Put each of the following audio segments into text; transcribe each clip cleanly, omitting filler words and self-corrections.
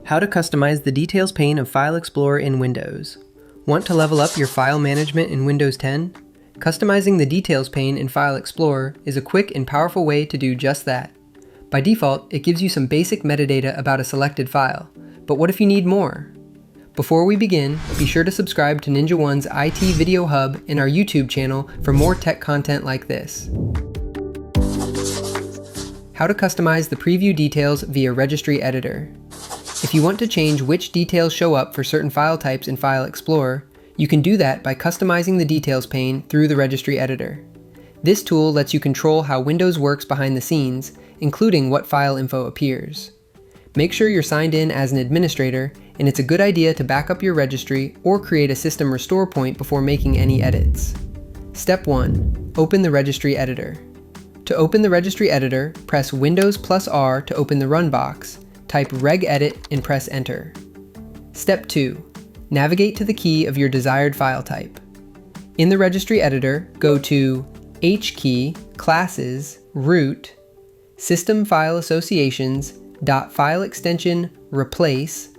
How to customize the Details pane of File Explorer in Windows. Want to level up your file management in Windows 10? Customizing the Details pane in File Explorer is a quick and powerful way to do just that. By default, it gives you some basic metadata about a selected file, but what if you need more? Before we begin, be sure to subscribe to Ninja One's IT Video Hub and our YouTube channel for more tech content like this. How to customize the preview details via Registry Editor. If you want to change which details show up for certain file types in File Explorer, you can do that by customizing the Details pane through the Registry Editor. This tool lets you control how Windows works behind the scenes, including what file info appears. Make sure you're signed in as an administrator, and it's a good idea to back up your registry or create a system restore point before making any edits. Step 1. Open the Registry Editor. To open the Registry Editor, press Windows+R to open the Run box, type regedit and press Enter. Step 2. Navigate to the key of your desired file type. In the Registry Editor, go to H-key, Classes, Root, System File Associations, .file extension, Replace,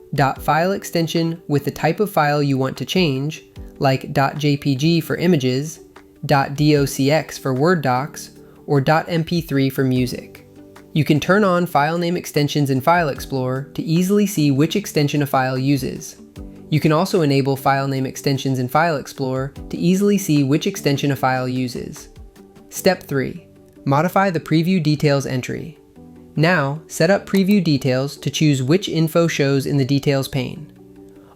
.file extension with the type of file you want to change, like .jpg for images, .docx for Word docs, or .mp3 for music. You can turn on file name extensions in File Explorer to easily see which extension a file uses. You can also enable file name extensions in File Explorer to easily see which extension a file uses. Step 3. Modify the Preview Details entry. Now, set up Preview Details to choose which info shows in the Details pane.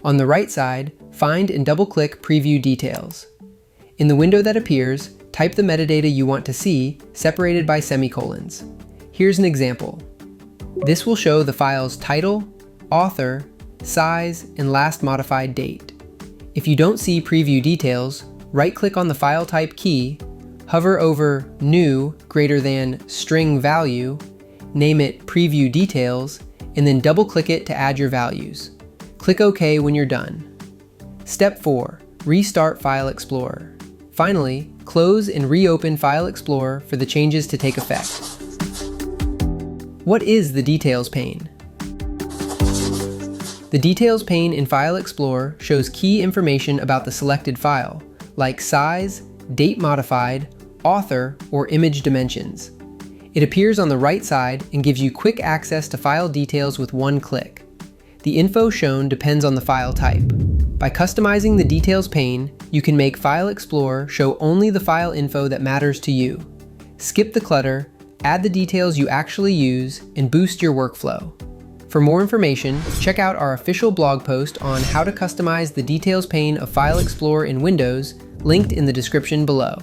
On the right side, find and double-click Preview Details. In the window that appears, type the metadata you want to see, separated by semicolons. Here's an example. This will show the file's title, author, size, and last modified date. If you don't see Preview Details, right-click on the file type key, hover over New greater than string value, name it Preview Details, and then double-click it to add your values. Click OK when you're done. Step 4. Restart File Explorer. Finally, close and reopen File Explorer for the changes to take effect. What is the Details pane? The Details pane in File Explorer shows key information about the selected file, like size, date modified, author, or image dimensions. It appears on the right side and gives you quick access to file details with one click. The info shown depends on the file type. By customizing the Details pane, you can make File Explorer show only the file info that matters to you. Skip the clutter, add the details you actually use, and boost your workflow. For more information, check out our official blog post on how to customize the Details pane of File Explorer in Windows, linked in the description below.